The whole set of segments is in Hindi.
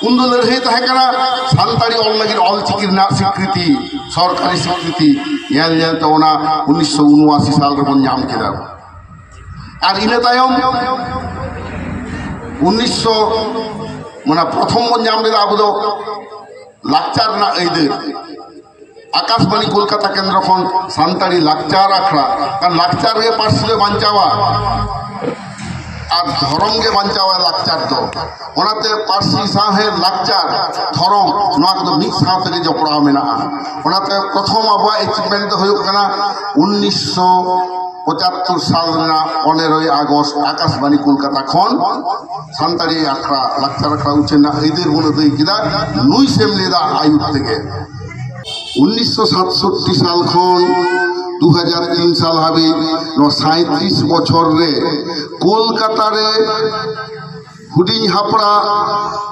उन लड़ाई तहकना सानताड़ी ऑल लगी ऑल चिकी ना स्वीकृति सरकारी स्वीकृति येल येल तो ना 1979 साल रे बन नाम केदा और इने तायम 1900 मना प्रथम बन नाम लेदा अब दो लाचार ना ऐदे आकाशवाणी कोलकाता केंद्र खन सानताड़ी लाचार आखड़ा कारण लाचार गे पार्सले बांचावा और धर्म के बांचावा लाचार तो ओनाते पार्सी साहे लाचार धर्म नोआ को मिक्स साथे के जपड़ा मेना ओनाते प्रथम अब अचीवमेंट तो होयो कना 1975 साल ना 15 আগস্ট आकाशवाणी कोलकाता खन सानताड़ी आखड़ा लाचार आखड़ा उचेना एदेर बोले दई किदा नुई सेमलेदा आयुध तेगे 1967 साल खन 2003 साल हाबी 37 बछर रे कोलकाता रे हुडिंग हापड़ा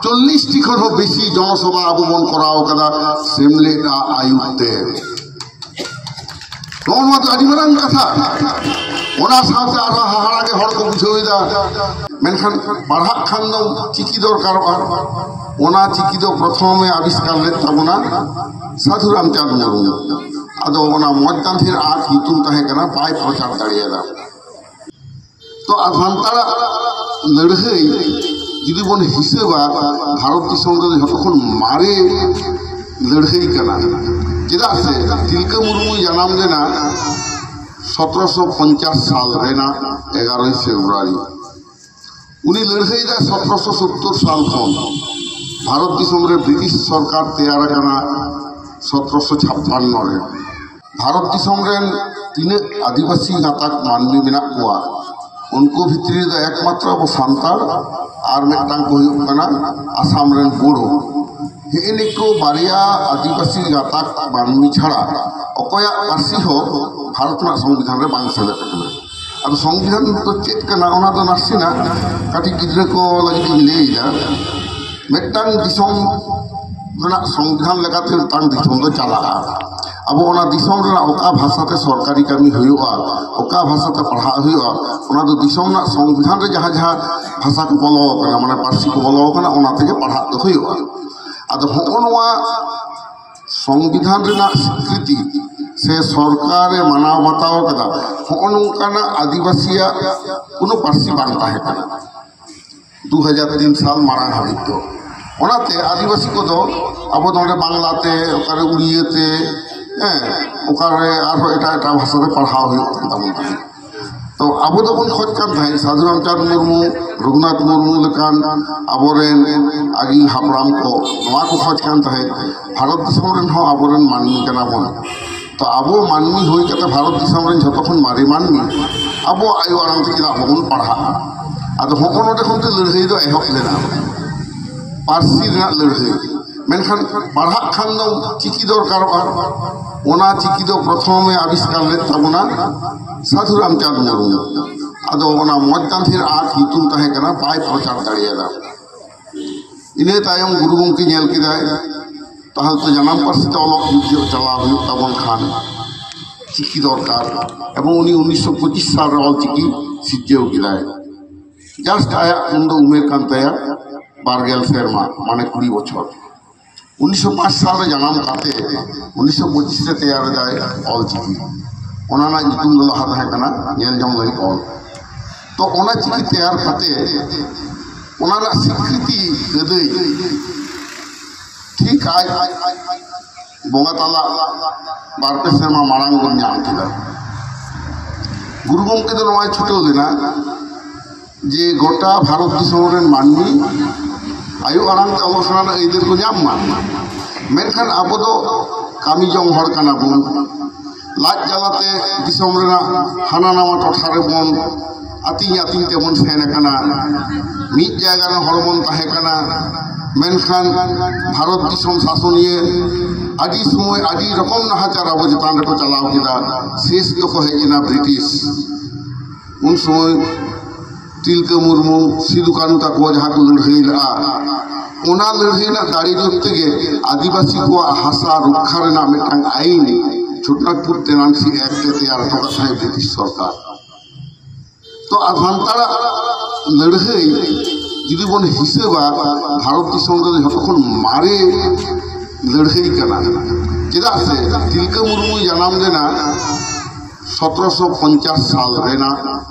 40 टी खन बेसी जनसभा आगमन कराओ कदा सेमलेदा आयुते नोनवा तो आदि मारांग कथा ओना साथे आरो हाहाड़ा के हड़ को बुझोइदा मेनखान पढ़ा खान दो चिकी दरकार ओना चिकी दो प्रथम में आविष्कार ले तबना साधु रामचंद्र मुर्मू आदो ओना मजदांथिर आठ हितुम तहे कना बाय प्रचार दाड़ियादा तो आधानतारा लड़ाई जुदी बन हिसेबा भारत दिसम रे जतखन मारे लड़ाई कना चेदा से तिलका मुर्मू जन्म लेना 1750 साल रेना 11 फेब्रुआरी उनी लड़ाई दा 1770 साल खन भारत दिसम रे ब्रिटिश सरकार तैयार कना 1756 रे भारत दिसम रे तीन आदिवासी गाताक मानवी मेना कोआ उनको भितरी दा एकमात्र अब सान्ताल और मेटांग को हुयुक कना आसाम रे बोडो हेनिको बारिया आदिवासी गाताक मानवी छाड़ा अकोया पार्सी हो भारत ना संविधान रे बांग सेलेक्ट कना अब संविधान तो चेक कना ओना तो नासिना काटी गिद्रे को लगी लेइला मेटांग दिसम जना संविधान लगाते तांग दिसम दो चला अब ओना दिसम रे ओका भाषाते सरकारी कामी हुयुआ ओका भाषाते पढ़ा हुयुआ ओना तो दिसम ना संविधान रे जहां जहां भाषा को बोलो कना माने पार्सी को बोलो कना ओना ते पढ़ा तो हुयुआ आदो होनवा संविधान रे ना स्वीकृति से सरकार मानाव बताओ कदा होनकाना आदिवासिया कोनो पार्सी बांता है कना 2003 साल मारा हाबित तो ओनाते आदिवासी को तो अब नोडे बांग्लाते ओकारे उड़ियाते ओकारे आरो एटा एटा भाषा रे पढ़ाओ हुई तमन तो अब तो बन खोज कान थाई साधु रामचंद्र मुर्मू रघुनाथ मुर्मू लेकान आबोरेन आगी हापराम को नवा को खोज कान थाई भारत दिसम रेन हो आबोरेन मानवी कना बन तो आबो मानवी होई कते भारत दिसम रेन जतखन मारी मानवी आबो आयु आराम से किना बन पढ़ा आदो होकोनो देखन ते लड़ाई दो एहक लेना पार्सी रे लड़ाई मेनखान पढ़ा खान दो चिकी दरकार ओना चिकी दो प्रथम में आविष्कार ले तबना साधु रामचंद्र मुर्मू आदो ओना मजदांथिर आठ हितुम तहे कना बाय प्रचार दाड़ियादा इने तायम गुरु गंकी नेल किदाय ताहल तो जन्म पार्सी तो अलग युद्ध चला हुई तबन खान चिकी दरकार एवं उनी 1925 साल रे ऑल चिकी सिजेव किदाय जस्ट आया उन्दो उमेर कान तया 12 सेरमा माने 20 बछर 1905 साल रे जन्म काते 1925 से तैयार जाए ऑल चिकी ओना ना नितुम दो हाथ है कना नेल जम लई ऑल तो ओना चिकी तैयार काते ओना ना स्वीकृति गदई ठीक आज बोंगा ताला बारपे सेरमा मारांग गन नाम किदा गुरु गंके तो नवा छुटो देना जे गोटा भारत दिसम रे मानवी आयु आराम ते अवसर एदेर को नाम मान मेनखान अब दो कामी जंग हड़ कना बन लाज जलाते दिसम रेना हाना नामा टठारे बन आती आती ते बन सेन कना मिद जायगा रे हड़ बन ताहे कना मेनखान भारत दिसम शासनिये आदि समय आदि रकम नाहाचार अब जतान रे को चलाव किदा शेष तो को हेजना ब्रिटिश उन समय तिलका मुर्मू सिदु कानू ताको जहाँ को लड़ाई ला ओना लड़ाई ना दाड़ी जोते के आदिवासी को हासा रुखा रेना मेटांग आईन छुटनागपुर तेनांसी एक्ट तैयार तो का ब्रिटिश सरकार तो आधानतारा लड़ाई जुदी बन हिसेबा भारत दिसम रे जतखन मारे लड़ाई कना चेदा से तिलका मुर्मू जन्म लेना 1750 साल रेना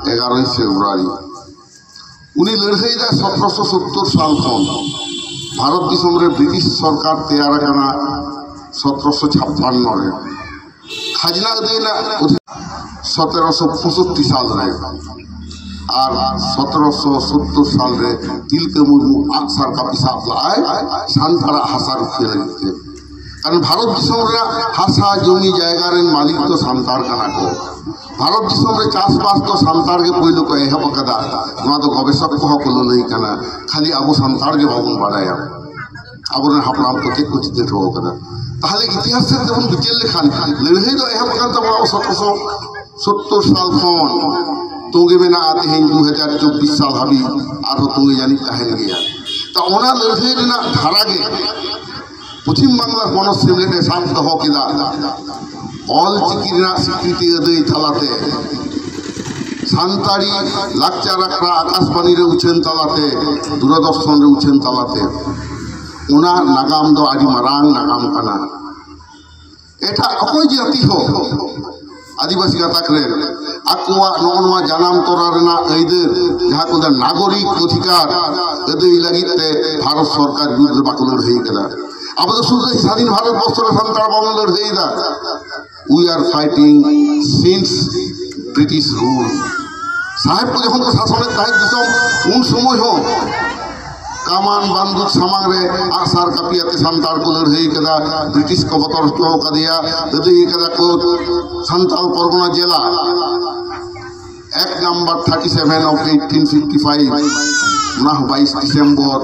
11 फेब्रुआरी उनी लड़ाई दा 1770 साल खन भारत दिसम रे ब्रिटिश सरकार तैयार कना 1756 रे खाजना देना 1765 साल रे और 1770 साल रे तिलका मुर्मू आक्सार का पिसाब लाए सान्तारा हासा रुखे लगे कारण भारत दिसम रे हासा जमी जायगा रे मालिक तो सान्तार कना को भारत दिसम रे चासबास तो सान्तार के पहिलो को एहब कदा ना तो गवेषक को हकलो नहीं कना खाली अब सान्तार के बाबू बाड़ाया अब हापराम को के कुछ देर हो कदा ताहले इतिहास से जब बिचेल लेखान लड़ाई तो एहब कन तब 1770 साल खन तुंगे में ना आते हैं 2024 साल हबी आरो तुंगे जानी तहन गया तो ओना लड़ाई ना धारा गे पश्चिम बांगला गण सेमलेट साम दहो केदा ऑल चिकी स्वीकृति अदय तलाते सान्ताड़ी लाकचार आखड़ा आकाशबाणी रे उछेन तलाते दूरदर्शन रे उछेन तलाते उना नागाम दो आदि मारांग नागाम कना एटा अकोय जाति हो आदिवासी गाताक रे आकुआ नोनवा जानाम तोरा रेना आइदर जहां को नागरिक अधिकार अदय लागिते भारत सरकार विरुद्ध बाको लड़ाई कदा अब तो सुन स्वाधीन भारत वर्ष सान्ताड़ बाबू लड़ाई दा we are fighting since British rule साहेब को जखन को शासन ताहेक दिसम उन समय हो कामान बंदूक सामांग रे आसार कापियाते सान्ताड़ को लड़ाई कदा ब्रिटिश को बतर को कदिया लड़ाई कदा को सान्ताल परगना जिला एक्ट नंबर 37 ऑफ 1855 ना 22 दिसंबर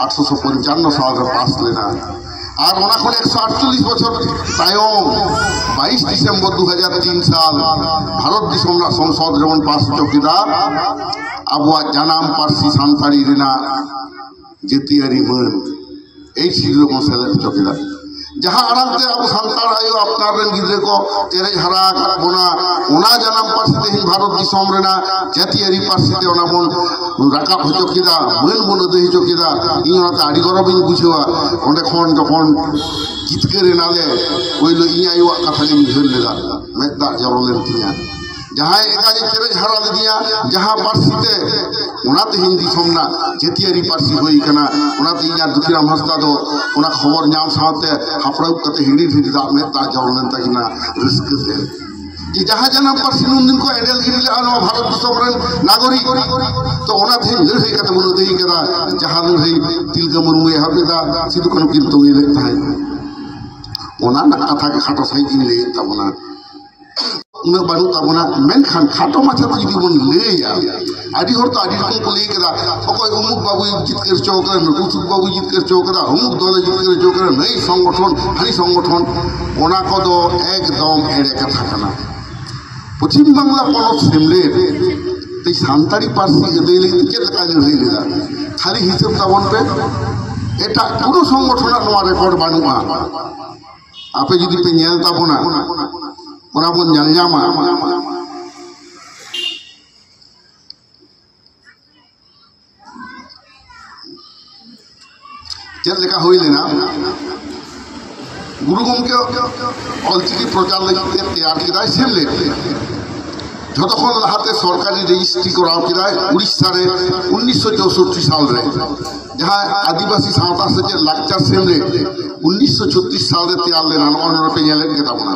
1855 साल रे पास लेना और 148 बছর तायम 22 दिसंबर 2003 साल भारत दिसम संसद जेमन पास चौकीदा आबुआ जानाम पार्सी सान्ताड़ी रेना जेतियारी मन এই ছিল মশালের চৌকিদা जहाँ आरामते अब सान्ताड़ आयो अपनार रेन गिद्रे को तेरे हरा बोना ओना जनाम पार्सीते हिन भारत दिसम रेना जातियारी पार्सीते ओना बन राका चौकीदा मन बन दही चौकीदा इन ओनाते आड़ी गरबिन बुझेवा ओंडे खन जखन जितके रेनाले ओइलो इ आयो कथा नि बुझेल लेदा मेदा जरलेन तिया जहाँ एकाजे तेरे हरा ले दिया जहाँ पार्सीते ओनाते हिंदी समना जेतियारी पार्सी होई कना ओनाते इया दुखीराम हंसदा दो ओना खबर नाम साथे हापड़ाउ कते हिड़ी हिड़ी दा मेदा जरलेन तकिना रिस्क दे ये जहाँ जनाम पार्सी नुन दिन को एडेल गिरिले आनो भारत दिसम रेन नागरिक तो ओनाते लड़ाई कते बनो देई कदा जहाँ लड़ाई तिलका मुर्मू हबेदा सिदु कनु किंतु ले थाय ओना ना कथा के खाटो सही दिन ले तबना उन्हें बानू तबना मेन खान खाटो माछा तो जुदी बन लेया आदि हर तो आदि को ले कदा अकोय उमुक बाबू जितकर चौकरा नुकुसुक बाबू जितकर चौकरा उमुक दल जितकर चौकरा नई संगठन हानी संगठन ओना को दो एकदम एड़े कथा कना पश्चिम बांगला पनत सेमले ते सान्ताड़ी पार्सी गदेले के लका लड़ाई लेदा खाली हिसाब ताबन पे एटा कोनो संगठन नवा रेकर्ड बानुआ आपे जुदी पे नेल ताबना ओना बन जान जामा चल लेका होई लेना गुरु गमके अलचिकी प्रचार लगी तैयार किदाय सेमले যতক্ষণ লাহাতে সরকারি রেজিস্ট্রি করাও কিদায় উড়িষ্যা রে 1964 সাল রে যাহা আদিবাসী সাঁওতা সে যে লাকচার সেমলে 1936 সাল রে তৈয়ার লে নানগণ पे নেলেন কেতাবনা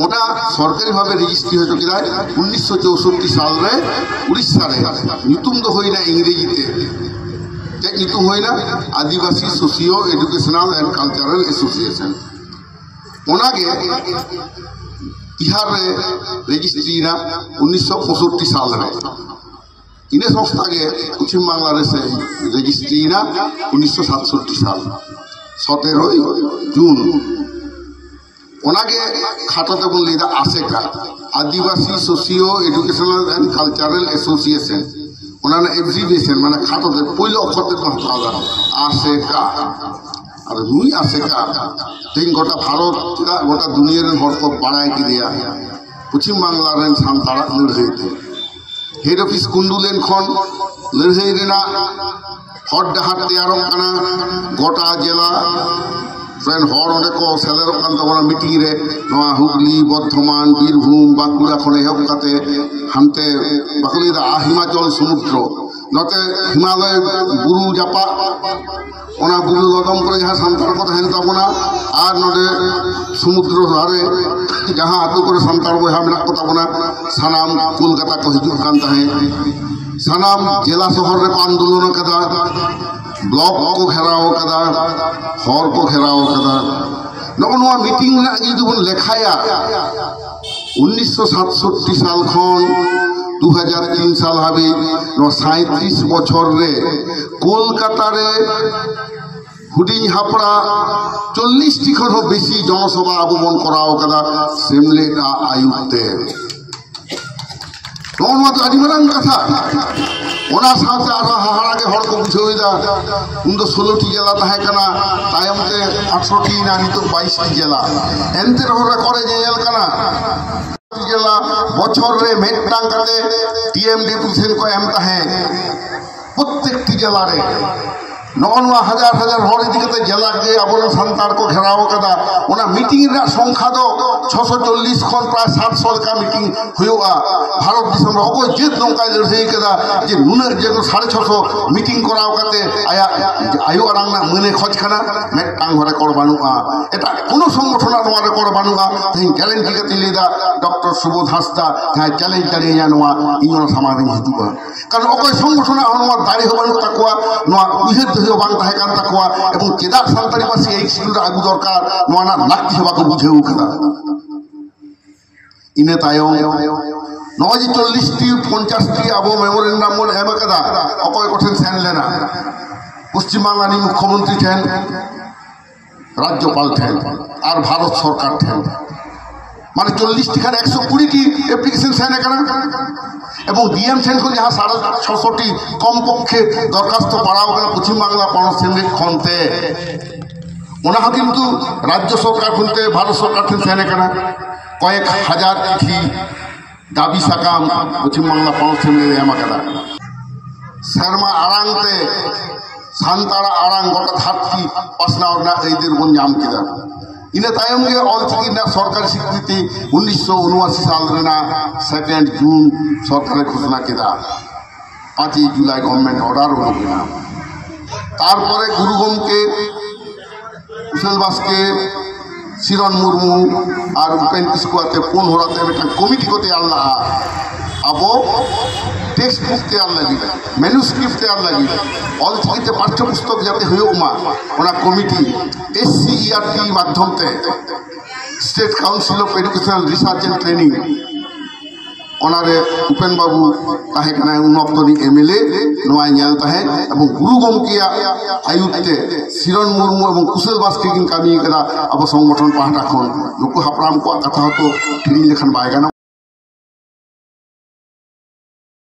ওটা সরকারি ভাবে রেজিস্ট্রি হয়েছে কিদায় 1964 সাল রে উড়িষ্যা রে নিতুম তো হই না ইংরেজিতে যে নিতুম হই না Adivasi socio educational and cultural association ওনাকে बिहार में रेजिस्ट्री ना 1965 साल में इन्हें संस्था के पश्चिम बांग्ला से रेजिस्ट्री ना 1967 साल 17 जून ओनागे खाटाते बोल लेदा आसेका Adivasi socio educational and cultural association ओनाने एब्रिविएशन माने खाटाते पहले अक्षरते कहता आसेका और नुई आसेका तीन गोटा भारत गोटा दुनिया रे हर को बाड़ाय की दिया पश्चिम बांग्ला रे सान्ताड़ा लड़ाई थे हेड ऑफिस कुंडुलेन खन लड़ाई रेना हर डहार तैयारों कना गोटा जिला रेन हर ओंडे को सेलेरों कान तबना मीटिंग रे नवा हुगली बर्धमान बीरभूम बांकुड़ा खने एहब काते हानते बाकुली दा हिमाचल समुद्र नते हिमालय बुरु जापा ओना बुरु गदम करे जहाँ सान्ताल को तहन ताबना आर नोडे समुद्र धारे जहाँ आतु करे सान्ताल बयहा मेना को ताबना सानाम कोलकाता को हिजुग कान तहे सानाम जिला शहर रे आंदोलन कदा ब्लॉक को घेराव कदा हर को घेराव कदा नगनवा मीटिंग ना जुदि बन लेखाया 1967 साल खन 2003 साल हाबि 37 बछर रे कोलकाता रे हुडिंग हापड़ा 40 टी खन बेसी जनसभा आबो बन कराव कदा सेमलेट आयुक्ते नगनवा तो आदि मारांग कथा ओना साथे आरो हाहाड़ागे हर को बुझाइदा उन दो 16 टी जिला ताहे कना तायमते 18 टी ना नितो 22 टी जिला एनते रहोरा करे जेल कना जिला बछर रे मेटांग काते टीएम डेपुटेशन को एम ताहे प्रत्येक टी जिला रे नगनवा हजार हजार हर इदी कते जिला के आबो संतार को घेराव कदा ओना मीटिंग रा संख्या दो 640 खन प्राय 700 का मीटिंग हुआ भारत दिसम रे ओको जेत नौका लड़ाई कदा जे नुना जे 650 मीटिंग कराव कते आया आयु आरांग ना मने खज खाना मेटांग हरे कर बानुआ एटा कोनो संगठन नवा रे कर बानुआ तेन ग्यारंटी कते लेदा डॉक्टर सुबोध हासदा जहाँ चैलेंज करे नवा इनो समाधान हिजुआ कारण ओको संगठन नवा दाड़ी हो बानु तकवा नवा उहे दहियो बांग ताहे कान तकवा एवं केदा सान्ताली पासी एक स्टूडेंट आगु दरकार नवा ना लाक्ति हेबा को बुझेउ कदा इने तायम नवाजी 40 टी 50 टी आबो मेमोरेंडम मन एम कदा अकय कठेन सेन लेना पश्चिम बांगानी मुख्यमंत्री ठेन राज्यपाल ठेन और भारत सरकार ठेन माने 40 T Khan 120 T application Sen कना এবং ডিএম সেন को जहाँ 650 टी कम पक्षे दरखास्त पड़ाव कना पश्चिम बांगला पणसेमलिट खनते ओना किन्तु राज्य सरकार खुनते भारत सरकार ठेन सेन कना कयेक हजार चिठी दाबी साकाम पश्चिम बांगला पणसेमलिट एम कदा शर्मा आरांगते सान्ताड़ा आरांग गोटा धारती पासनाव ना एदिर बन जाम केदा इने तायम के ऑलचिकी ना सरकारी स्वीकृति 1979 साल रेना 2 जून सरकार घोषणा केदा 5 जुलाई गवर्नमेंट ऑर्डर होना तारपरे गुरु गमके उसेलबास के सिरन मुर्मू और उपेन किस्कुआते फोन होराते बेटा कमिटी को तैयार ला अब टेक्स्ट बुक तैयार लगी मैन्युस्क्रिप्ट तैयार लगी ऑलचिकीते पाठ्य पुस्तक जाते हुआ ओना कमिटी SCERT माध्यम ते state council of educational research and training ओनारे उपेन बाबू ताहे कना उन अक्तनी MLA नवा नेल ताहे एवं गुरु गमकिया आयुक्ते सिरन मुर्मू एवं कुशल बास के किन कामी कदा अब संगठन पाहटा खन नुकु हापराम को कथा तो फिरी लेखन बायगाना